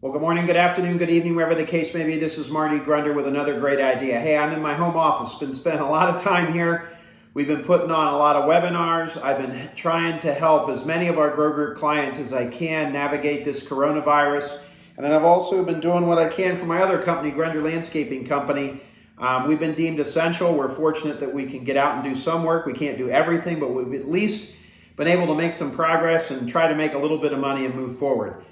Well, good morning, good afternoon, good evening, wherever the case may be. This is Marty Grunder with another great idea. Hey, I'm in my home office. Been spending a lot of time here. We've been putting on a lot of webinars. I've been trying to help as many of our Grow Group clients as I can navigate this coronavirus. And then I've also been doing what I can for my other company, Grunder Landscaping Company. We've been deemed essential. We're fortunate that we can get out and do some work. We can't do everything, but we've at least been able to make some progress and try to make a little bit of money and move forward.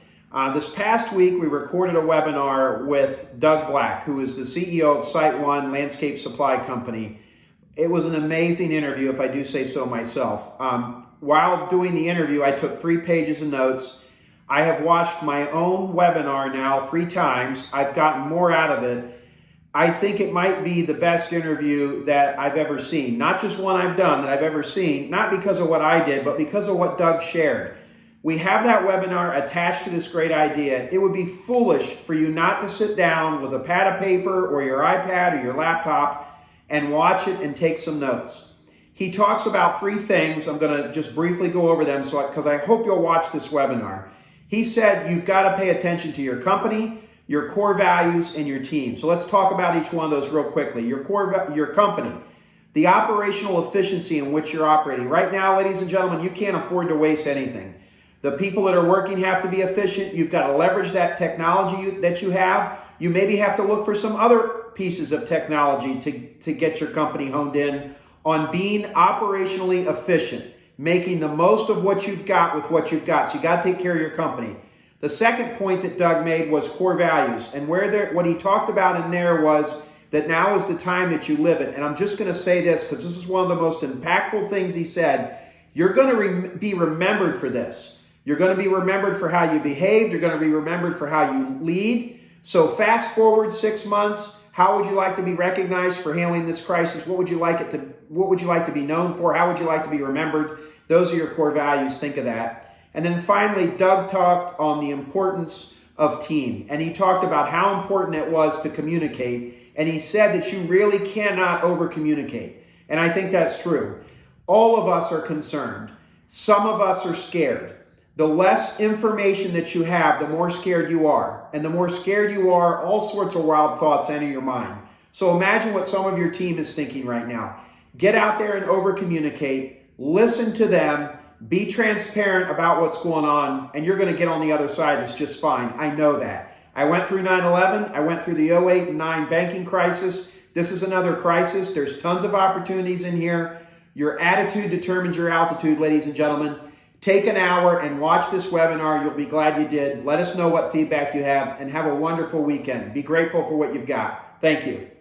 This past week, we recorded a webinar with Doug Black, who is the CEO of SiteOne Landscape Supply Company. It was an amazing interview, if I do say so myself. While doing the interview, I took 3 pages of notes. I have watched my own webinar now 3 times. I've gotten more out of it. I think it might be the best interview that I've ever seen. Not just one I've done that I've ever seen, not because of what I did, but because of what Doug shared. We have that webinar attached to this great idea. It would be foolish for you not to sit down with a pad of paper or your iPad or your laptop and watch it and take some notes. He talks about 3 things. I'm going to just briefly go over them because I hope you'll watch this webinar. He said you've got to pay attention to your company, your core values, and your team. So let's talk about each one of those real quickly. Your company, the operational efficiency in which you're operating. Right now, ladies and gentlemen, you can't afford to waste anything. The people that are working have to be efficient. You've got to leverage that technology that you have. You maybe have to look for some other pieces of technology to get your company honed in on being operationally efficient, making the most of what you've got with what you've got. So you got to take care of your company. The second point that Doug made was core values. And what he talked about in there was that now is the time that you live it. And I'm just going to say this because this is one of the most impactful things he said. You're going to be remembered for this. You're going to be remembered for how you behaved. You're going to be remembered for how you lead. So fast forward 6 months. How would you like to be recognized for handling this crisis? What would you like to be known for? How would you like to be remembered? Those are your core values. Think of that. And then finally, Doug talked on the importance of team. And he talked about how important it was to communicate. And he said that you really cannot over-communicate. And I think that's true. All of us are concerned. Some of us are scared. The less information that you have, the more scared you are. And the more scared you are, all sorts of wild thoughts enter your mind. So imagine what some of your team is thinking right now. Get out there and over-communicate. Listen to them. Be transparent about what's going on. And you're going to get on the other side. It's just fine. I know that. I went through 9/11. I went through the 08 and 9 banking crisis. This is another crisis. There's tons of opportunities in here. Your attitude determines your altitude, ladies and gentlemen. Take an hour and watch this webinar. You'll be glad you did. Let us know what feedback you have and have a wonderful weekend. Be grateful for what you've got. Thank you.